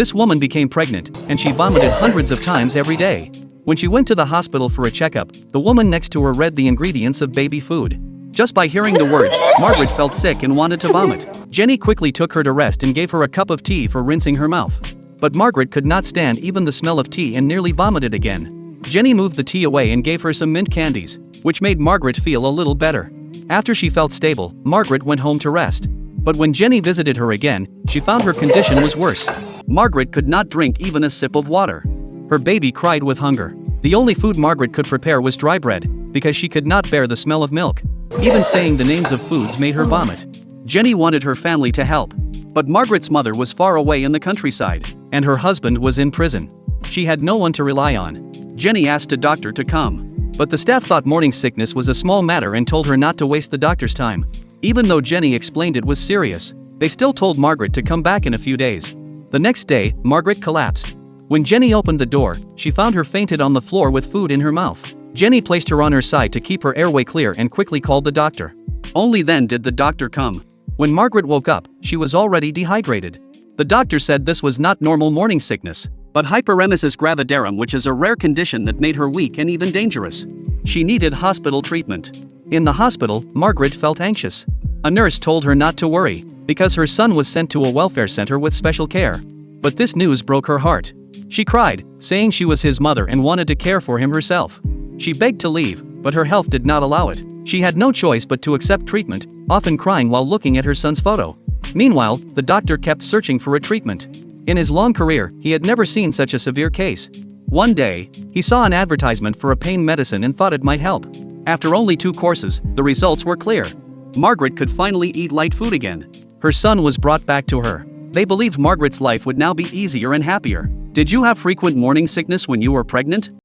This woman became pregnant, and she vomited hundreds of times every day. When she went to the hospital for a checkup, the woman next to her read the ingredients of baby food. Just by hearing the words, Margaret felt sick and wanted to vomit. Jenny quickly took her to rest and gave her a cup of tea for rinsing her mouth. But Margaret could not stand even the smell of tea and nearly vomited again. Jenny moved the tea away and gave her some mint candies, which made Margaret feel a little better. After she felt stable, Margaret went home to rest. But when Jenny visited her again, she found her condition was worse. Margaret could not drink even a sip of water. Her baby cried with hunger. The only food Margaret could prepare was dry bread, because she could not bear the smell of milk. Even saying the names of foods made her vomit. Jenny wanted her family to help. But Margaret's mother was far away in the countryside, and her husband was in prison. She had no one to rely on. Jenny asked a doctor to come. But the staff thought morning sickness was a small matter and told her not to waste the doctor's time. Even though Jenny explained it was serious, they still told Margaret to come back in a few days. The next day, Margaret collapsed. When Jenny opened the door, she found her fainted on the floor with food in her mouth. Jenny placed her on her side to keep her airway clear and quickly called the doctor. Only then did the doctor come. When Margaret woke up, she was already dehydrated. The doctor said this was not normal morning sickness, but hyperemesis gravidarum, which is a rare condition that made her weak and even dangerous. She needed hospital treatment. In the hospital, Margaret felt anxious. A nurse told her not to worry, because her son was sent to a welfare center with special care. But this news broke her heart. She cried, saying she was his mother and wanted to care for him herself. She begged to leave, but her health did not allow it. She had no choice but to accept treatment, often crying while looking at her son's photo. Meanwhile, the doctor kept searching for a treatment. In his long career, he had never seen such a severe case. One day, he saw an advertisement for a pain medicine and thought it might help. After only 2 courses, the results were clear. Margaret could finally eat light food again. Her son was brought back to her. They believed Margaret's life would now be easier and happier. Did you have frequent morning sickness when you were pregnant?